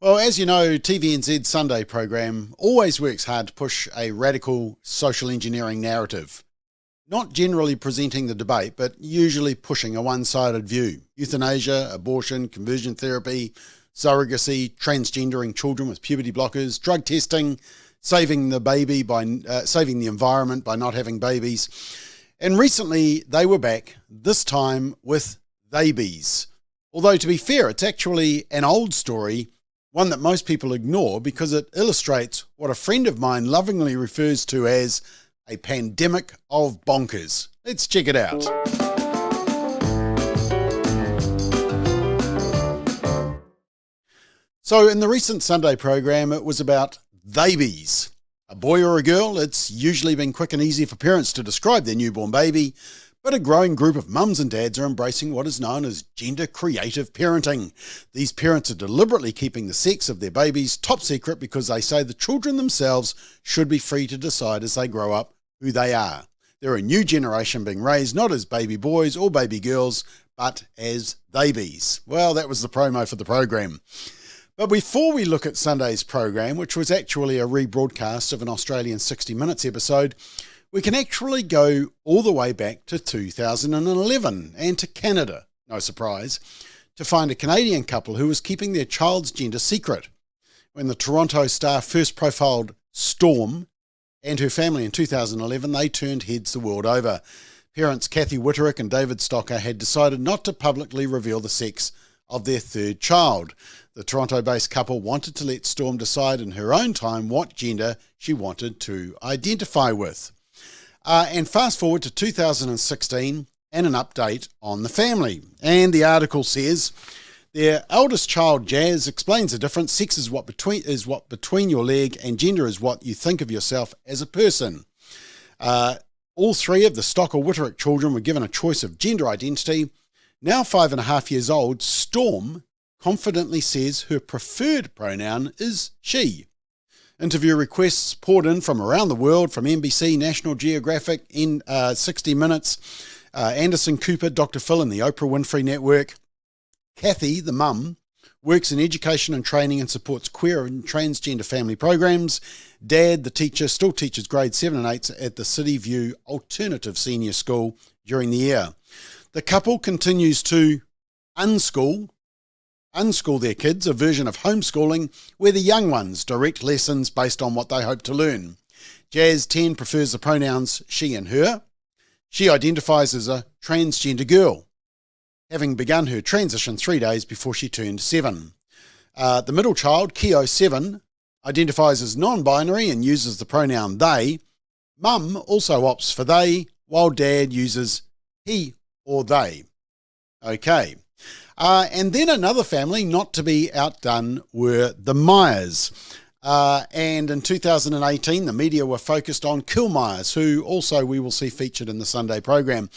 Well, as you know, TVNZ's Sunday program always works hard to push a radical social engineering narrative. Not generally presenting the debate, but usually pushing a one-sided view. Euthanasia, abortion, conversion therapy, surrogacy, transgendering children with puberty blockers, drug testing, saving the environment by not having babies. And recently they were back, this time with Theybies. Although to be fair, it's actually an old story, one that most people ignore because it illustrates what a friend of mine lovingly refers to as a pandemic of bonkers. Let's check it out. So in the recent Sunday program, it was about Theybies. A boy or a girl, it's usually been quick and easy for parents to describe their newborn baby, but a growing group of mums and dads are embracing what is known as gender-creative parenting. These parents are deliberately keeping the sex of their babies top secret because they say the children themselves should be free to decide as they grow up who they are. They're a new generation being raised not as baby boys or baby girls, but as Theybies. Well, that was the promo for the program. But before we look at Sunday's program, which was actually a rebroadcast of an Australian 60 Minutes episode, we can actually go all the way back to 2011 and to Canada, no surprise, to find a Canadian couple who was keeping their child's gender secret. When the Toronto Star first profiled Storm and her family in 2011, they turned heads the world over. Parents Kathy Witterick and David Stocker had decided not to publicly reveal the sex of their third child. The Toronto-based couple wanted to let Storm decide in her own time what gender she wanted to identify with. And fast forward to 2016 and an update on the family. And the article says, their eldest child, Jazz, explains the difference. Sex is what between your leg, and gender is what you think of yourself as a person. All three of the Stocker-Witterick children were given a choice of gender identity. Now 5.5 years old, Storm confidently says her preferred pronoun is she. Interview requests poured in from around the world, from NBC, National Geographic, 60 Minutes, Anderson Cooper, Dr. Phil and the Oprah Winfrey Network. Kathy, the mum, works in education and training and supports queer and transgender family programs. Dad, the teacher, still teaches grades 7 and 8 at the City View Alternative Senior School during the year. The couple continues to unschool their kids, a version of homeschooling where the young ones direct lessons based on what they hope to learn. Jazz 10 prefers the pronouns she and her. She identifies as a transgender girl, having begun her transition 3 days before she turned 7. The middle child, Keo 7, identifies as non-binary and uses the pronoun they. Mum also opts for they, while Dad uses he or they. Okay. And then another family not to be outdone were the Myers. And in 2018, the media were focused on Kil Myers, who also we will see featured in the Sunday program.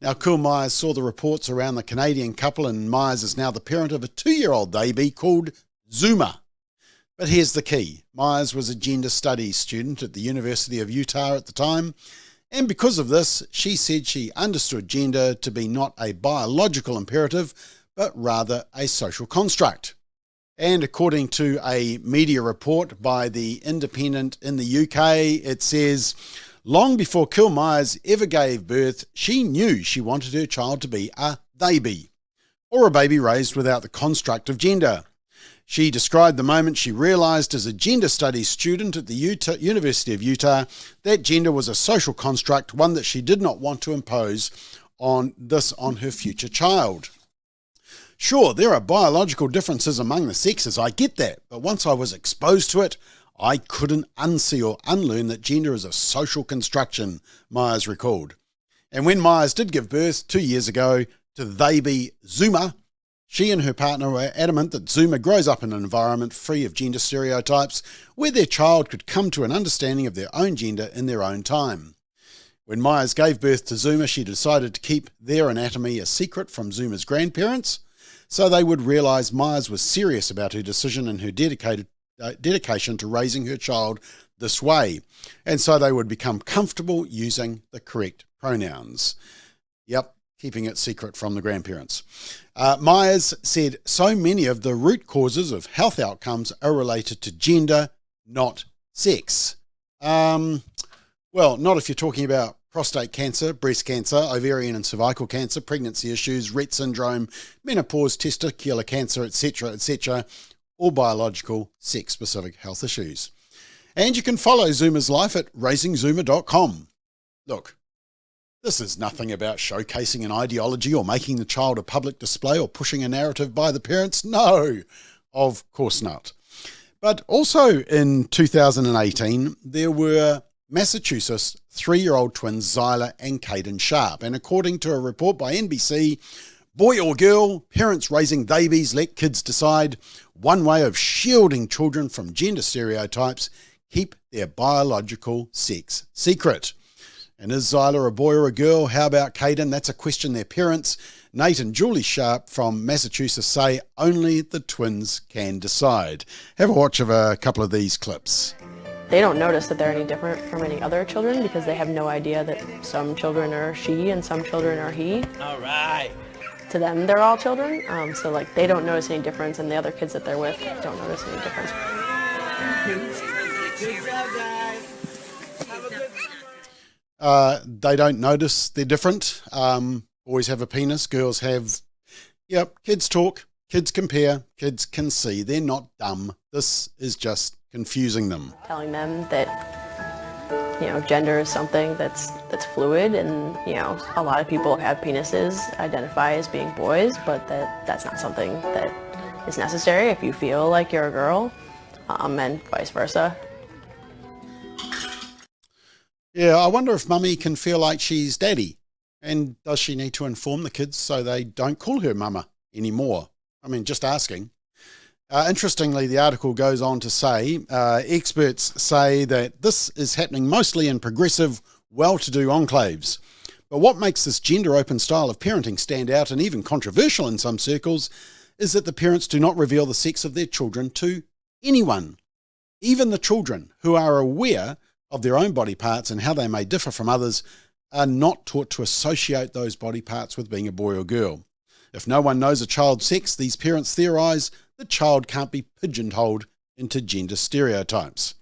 Now, Kil Myers saw the reports around the Canadian couple, and Myers is now the parent of a 2-year-old baby called Zuma. But here's the key. Myers was a gender studies student at the University of Utah at the time, and because of this, she said she understood gender to be not a biological imperative, but rather a social construct. And according to a media report by The Independent in the UK, it says, long before Kil Myers ever gave birth, she knew she wanted her child to be a Theyby, or a baby raised without the construct of gender. She described the moment she realised as a gender studies student at the University of Utah that gender was a social construct, one that she did not want to impose on her future child. Sure, there are biological differences among the sexes, I get that, but once I was exposed to it, I couldn't unsee or unlearn that gender is a social construction, Myers recalled. And when Myers did give birth 2 years ago to Theyby Zuma, she and her partner were adamant that Zuma grows up in an environment free of gender stereotypes where their child could come to an understanding of their own gender in their own time. When Myers gave birth to Zuma, she decided to keep their anatomy a secret from Zuma's grandparents, so they would realise Myers was serious about her decision and her dedication to raising her child this way, and so they would become comfortable using the correct pronouns. Yep, keeping it secret from the grandparents. Myers said so many of the root causes of health outcomes are related to gender, not sex. Well, not if you're talking about prostate cancer, breast cancer, ovarian and cervical cancer, pregnancy issues, Rett syndrome, menopause, testicular cancer, etc., or biological sex-specific health issues. And you can follow Zoomer's life at raisingzoomer.com. Look, this is nothing about showcasing an ideology or making the child a public display or pushing a narrative by the parents. No, of course not. But also in 2018, there were Massachusetts 3-year-old twins Zyla and Caden Sharp. And according to a report by NBC, boy or girl, parents raising Theybies let kids decide. One way of shielding children from gender stereotypes, keep their biological sex secret. And is Zyla a boy or a girl? How about Caden? That's a question their parents, Nate and Julie Sharp from Massachusetts, say only the twins can decide. Have a watch of a couple of these clips. They don't notice that they're any different from any other children because they have no idea that some children are she and some children are he. All right. To them, they're all children, so like they don't notice any difference, and the other kids that they're with don't notice any difference. Good job, guys. Have a good They don't notice they're different. Boys have a penis, girls have... Yep, kids talk, kids compare, kids can see. They're not dumb. This is just confusing them. Telling them that, gender is something that's fluid, and, a lot of people have penises, identify as being boys, but that's not something that is necessary if you feel like you're a girl, and vice versa. Yeah, I wonder if mummy can feel like she's daddy. And does she need to inform the kids so they don't call her mama anymore? I mean, just asking. Interestingly, the article goes on to say, experts say that this is happening mostly in progressive, well-to-do enclaves. But what makes this gender-open style of parenting stand out and even controversial in some circles is that the parents do not reveal the sex of their children to anyone. Even the children who are aware of their own body parts and how they may differ from others are not taught to associate those body parts with being a boy or girl. If no one knows a child's sex, these parents theorise the child can't be pigeonholed into gender stereotypes.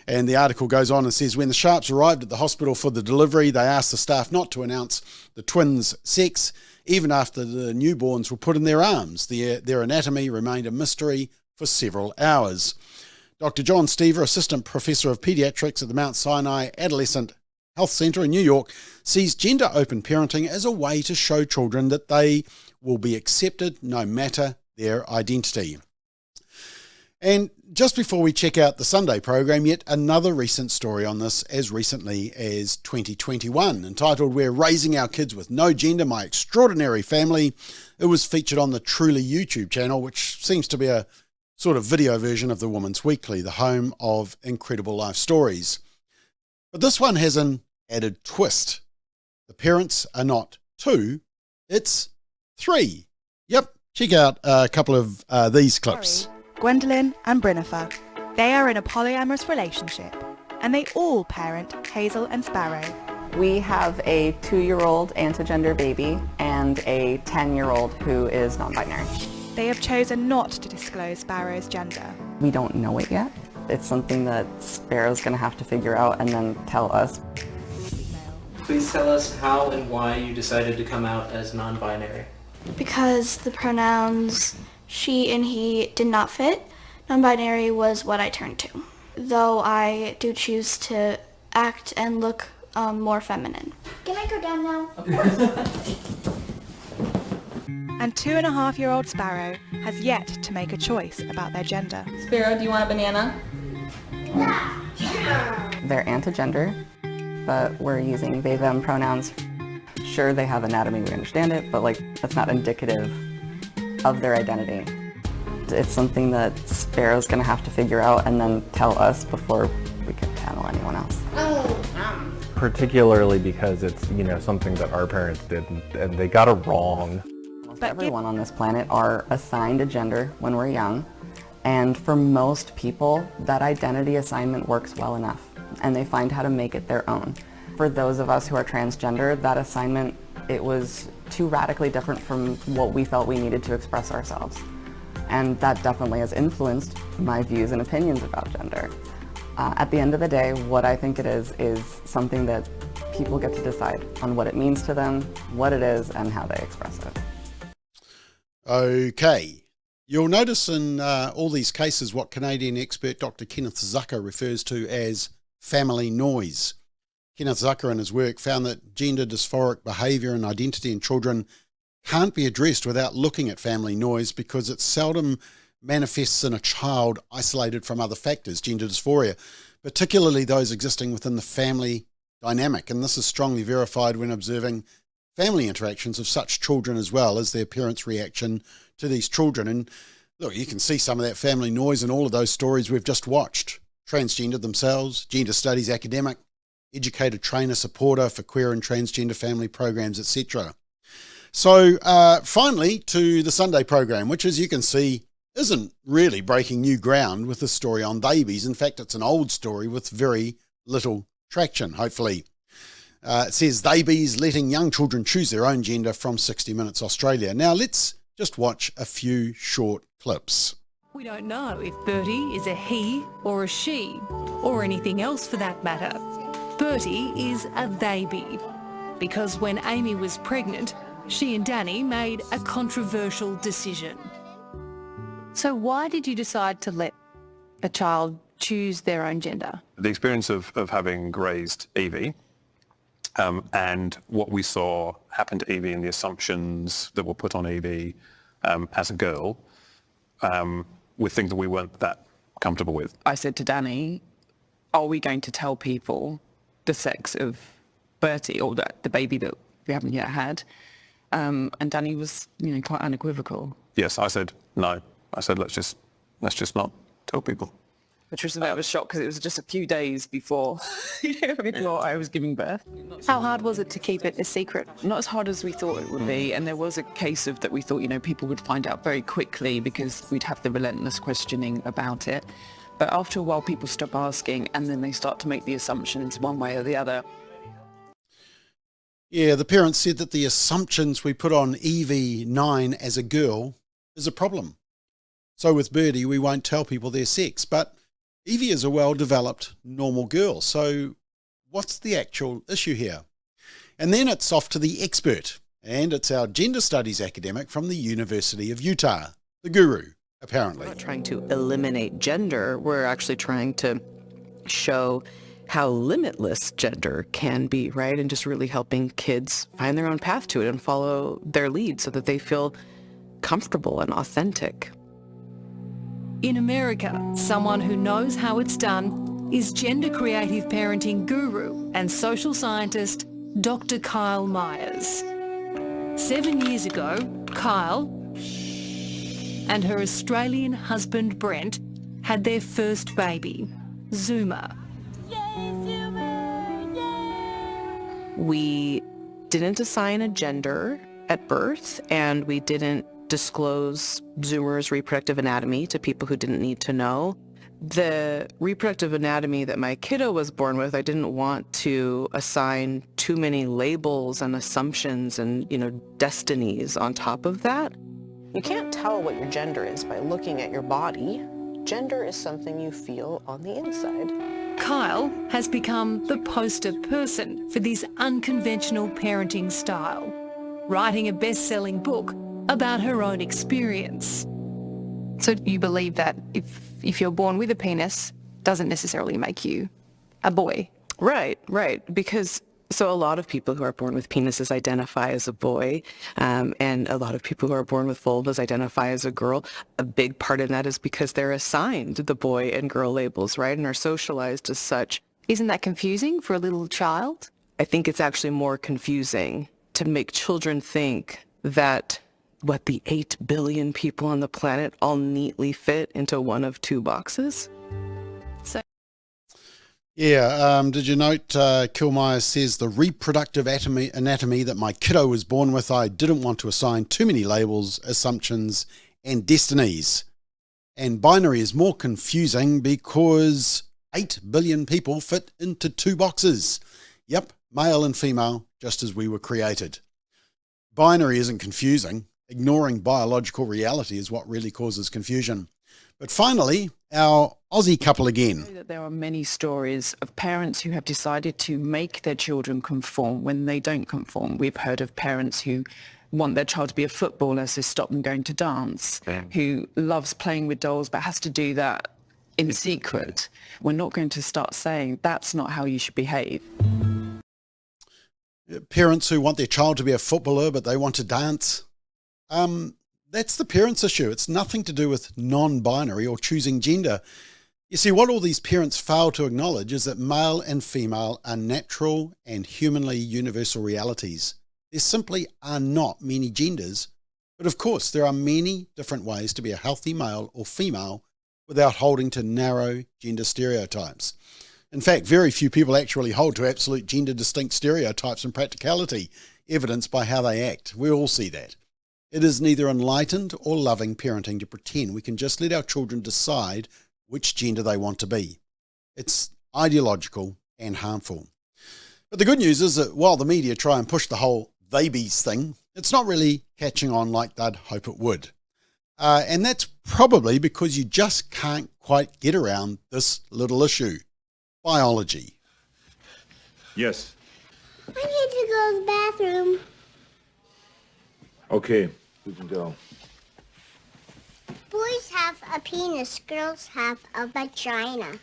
And the article goes on and says, when the Sharps arrived at the hospital for the delivery, they asked the staff not to announce the twins' sex, even after the newborns were put in their arms. Their anatomy remained a mystery for several hours. Dr. John Stever, Assistant Professor of Pediatrics at the Mount Sinai Adolescent Health Centre in New York, sees gender-open parenting as a way to show children that they will be accepted no matter their identity. And just before we check out the Sunday program, yet another recent story on this as recently as 2021, entitled We're Raising Our Kids with No Gender, My Extraordinary Family. It was featured on the Truly YouTube channel, which seems to be a sort of video version of the Woman's Weekly, the home of incredible life stories. But this one has an added twist. The parents are not 2, it's 3. Yep, check out a couple of these clips. Gwendolyn and Brinifer. They are in a polyamorous relationship, and they all parent Hazel and Sparrow. We have a 2-year-old anti-gender baby and a 10-year-old who is non-binary. They have chosen not to disclose Sparrow's gender. We don't know it yet. It's something that Sparrow's going to have to figure out and then tell us. Please tell us how and why you decided to come out as non-binary. Because the pronouns she and he did not fit. Non-binary was what I turned to, though I do choose to act and look more feminine. Can I go down now? And 2.5-year-old Sparrow has yet to make a choice about their gender. Sparrow, do you want a banana? They're anti-gender, but we're using they, them pronouns. Sure, they have anatomy, we understand it, but that's not indicative of their identity. It's something that Sparrow's going to have to figure out and then tell us before we can tell anyone else. Particularly because it's, something that our parents did and they got it wrong. Almost everyone on this planet are assigned a gender when we're young, and for most people, that identity assignment works well enough, and they find how to make it their own. For those of us who are transgender, that assignment, it was too radically different from what we felt we needed to express ourselves. And that definitely has influenced my views and opinions about gender. At the end of the day, what I think it is something that people get to decide on what it means to them, what it is, and how they express it. Okay. You'll notice in all these cases what Canadian expert Dr. Kenneth Zucker refers to as family noise. Kenneth Zucker in his work found that gender dysphoric behaviour and identity in children can't be addressed without looking at family noise because it seldom manifests in a child isolated from other factors, gender dysphoria, particularly those existing within the family dynamic. And this is strongly verified when observing family interactions of such children as well as their parents' reaction to these children. And look, you can see some of that family noise in all of those stories we've just watched. Transgender themselves, gender studies academic, educated trainer supporter for queer and transgender family programs, etc. So finally to the Sunday program, which as you can see isn't really breaking new ground with the story on Theybies. In fact, it's an old story with very little traction, hopefully. It says Theybies letting young children choose their own gender from 60 Minutes Australia. Now let's just watch a few short clips. We don't know if Bertie is a he or a she, or anything else for that matter. Bertie is a Theybie, because when Amy was pregnant, she and Danny made a controversial decision. So why did you decide to let a child choose their own gender? The experience of having raised Evie and what we saw happen to Evie and the assumptions that were put on Evie as a girl were things that we weren't that comfortable with. I said to Danny, are we going to tell people the sex of Bertie or the baby that we haven't yet had? And Danny was, quite unequivocal. Yes, I said no. I said let's just not tell people. Which was a bit of a shock because it was just a few days before I was giving birth. How hard was it to keep it a secret? Not as hard as we thought it would be, and there was a case of that we thought, people would find out very quickly because we'd have the relentless questioning about it. But after a while, people stop asking, and then they start to make the assumptions one way or the other. Yeah, the parents said that the assumptions we put on Evie 9 as a girl is a problem. So with Birdie, we won't tell people their sex, but Evie is a well-developed, normal girl. So what's the actual issue here? And then it's off to the expert, and it's our gender studies academic from the University of Utah, the guru, apparently. We're not trying to eliminate gender. We're actually trying to show how limitless gender can be, right? And just really helping kids find their own path to it and follow their lead so that they feel comfortable and authentic. In America, someone who knows how it's done is gender creative parenting guru and social scientist Dr. Kyle Myers. 7 years ago, Kyle and her Australian husband Brent had their first baby, Zuma. We didn't assign a gender at birth, and we didn't disclose Zuma's reproductive anatomy to people who didn't need to know. The reproductive anatomy that my kiddo was born with, I didn't want to assign too many labels and assumptions and, destinies on top of that. You can't tell what your gender is by looking at your body. Gender is something you feel on the inside. Kyle has become the poster person for this unconventional parenting style, writing a best-selling book about her own experience. So you believe that if you're born with a penis, doesn't necessarily make you a boy? Right. Because so a lot of people who are born with penises identify as a boy, and a lot of people who are born with vulvas identify as a girl. A big part of that is because they're assigned the boy and girl labels, right, and are socialized as such. Isn't that confusing for a little child? I think it's actually more confusing to make children think that the 8 billion people on the planet all neatly fit into one of two boxes. So, yeah, did you note Kilmeyer says the reproductive anatomy that my kiddo was born with, I didn't want to assign too many labels, assumptions and destinies. And binary is more confusing because 8 billion people fit into two boxes. Yep, male and female, just as we were created. Binary isn't confusing. Ignoring biological reality is what really causes confusion. But finally, our Aussie couple again. That there are many stories of parents who have decided to make their children conform when they don't conform. We've heard of parents who want their child to be a footballer, so stop them going to dance, who loves playing with dolls but has to do that in secret. We're not going to start saying that's not how you should behave. Parents who want their child to be a footballer but they want to dance. That's the parents' issue. It's nothing to do with non-binary or choosing gender. You see, what all these parents fail to acknowledge is that male and female are natural and humanly universal realities. There simply are not many genders, but of course there are many different ways to be a healthy male or female without holding to narrow gender stereotypes. In fact, very few people actually hold to absolute gender distinct stereotypes in practicality, evidenced by how they act. We all see that. It is neither enlightened or loving parenting to pretend we can just let our children decide which gender they want to be. It's ideological and harmful. But the good news is that while the media try and push the whole Theybies thing, it's not really catching on like they'd hope it would. And that's probably because you just can't quite get around this little issue. Biology. Yes. I need to go to the bathroom. Okay, we can go. Boys have a penis, girls have a vagina.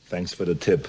Thanks for the tip.